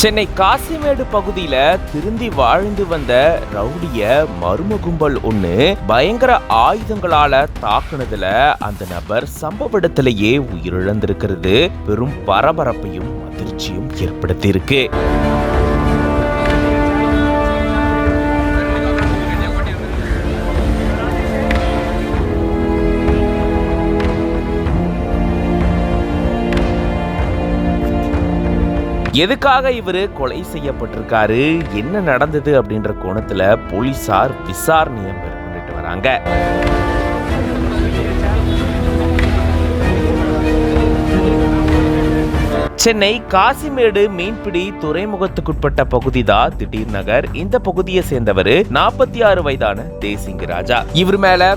சென்னை காசிமேடு பகுதியில திருந்தி வாழ்ந்து வந்த ரவுடிய மர்ம கும்பல் ஒண்ணு பயங்கர ஆயுதங்களால தாக்குனதுல அந்த நபர் சம்பவ இடத்திலேயே உயிரிழந்திருக்கிறது பெரும் பரபரப்பையும் அதிர்ச்சியும் ஏற்படுத்தி இருக்கு. எதுக்காக இவரு கொலை செய்யப்பட்டிருக்காரு, என்ன நடந்தது அப்படின்ற கோணத்துல போலீசார் விசாரணையை மேற்கொண்டுட்டு வராங்க. சென்னை காசிமேடு மீன்பிடி துறைமுகத்துக்குட்பட்ட பகுதி தான் திடீர் நகர். இந்த பகுதியை சேர்ந்தவர் 46 வயதான தேசிங்க ராஜா. இவர் மேல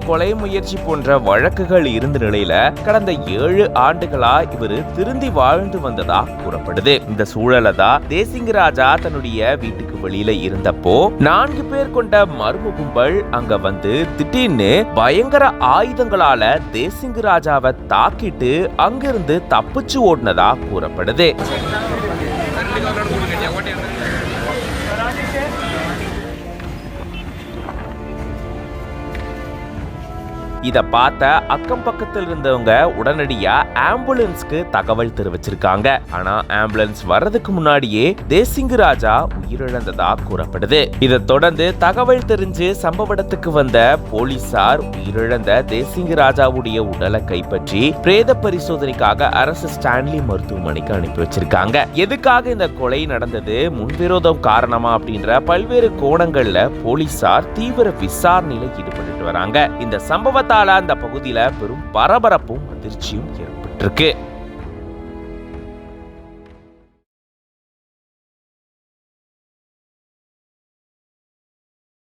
கொலை முயற்சி போன்ற வழக்குகள் இருந்த நிலையில கடந்த 7 ஆண்டுகளா இவர் திருந்தி வாழ்ந்து வந்ததா கூறப்படுது. இந்த சூழல தான் தேசிங்க ராஜா தன்னுடைய வீட்டுக்கு வெளியில இருந்தப்போ 4 பேர் கொண்ட மர்ம கும்பல் அங்க வந்து திடீர்னு பயங்கர ஆயுதங்களால தேசிங்க ராஜாவை தாக்கிட்டு அங்கிருந்து தப்பிச்சு ஓடினதா கூறப்படுது. இத பார்த்த அக்கம் பக்கத்தில் இருந்தவங்க உடனடியா ஆம்புலன்ஸ்க்கு தகவல் தெரிவிச்சிருக்காங்க. ஆனா ஆம்புலன்ஸ் வர்றதுக்கு முன்னாடியே தேசிங்க ராஜா உயிரிழந்ததா கூறப்படுது. இதை தொடர்ந்து தகவல் தெரிஞ்சு சம்பவ இடத்துக்கு வந்த போலீசார் உயிரிழந்த தேசிங்க ராஜாவுடைய உடலை கைப்பற்றி பிரேத பரிசோதனைக்காக அரசு ஸ்டான்லி மருத்துவமனைக்கு அனுப்பி வச்சிருக்காங்க. எதுக்காக இந்த கொலை நடந்தது, முன்விரோதம் காரணமா அப்படின்ற பல்வேறு கோணங்கள்ல போலீசார் தீவிர விசாரணையில ஈடுபட்டு வராங்க. இந்த சம்பவத்தால அந்த பகுதியில பெரும் பரபரப்பும் அதிர்ச்சியும் ஏற்பட்டிருக்கு.